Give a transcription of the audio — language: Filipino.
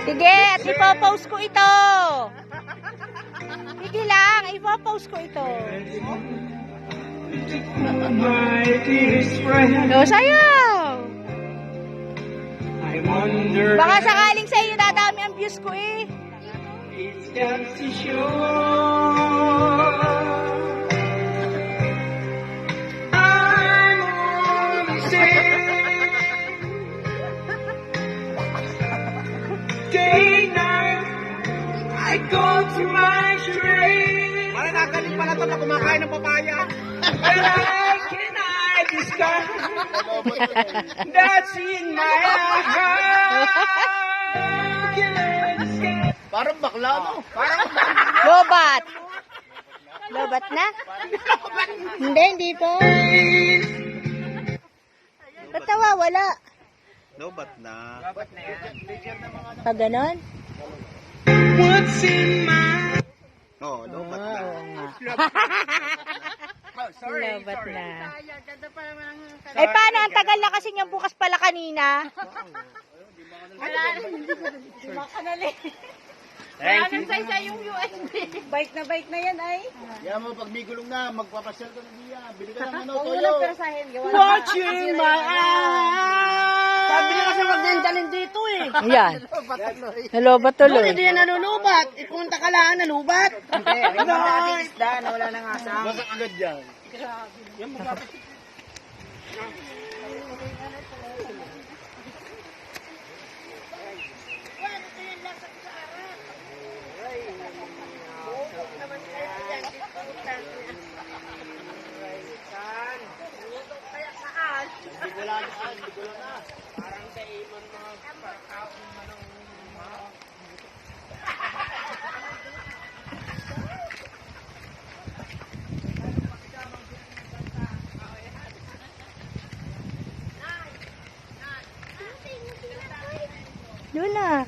Sige, at ipopost ko ito. Sige lang, ipopost ko ito. No, sayaw. Baka sakaling sa iyo dadami ang views ko eh. It's got to show. I'm on the same. Day, night, I go to my train. Parang nagaling pala ito na kumakain ng papaya. But I cannot discover that's in my heart. Parang bakla, no? Lobat. Lobat na? Hindi po. Ba't nawawala? Lobat na. Pag ganon? What's in my Oo, lobat na. Oo nga. Sorry, Lobat sorry. na. Eh paano? Ang tagal na kasi niyang bukas pala kanina. Thank you. Bike na yan ay. Kaya mo, pag may gulong na, magpapasyal ka na niya. Bili ka ng ano, toyo. Watching my eyes. Sabi niya kasi wag nang dalhin dito eh. Yan. Nalobat tuloy. Hindi yan nanunubat. Ipunta ka lang, nanubat. Basak agad yan. Yun na.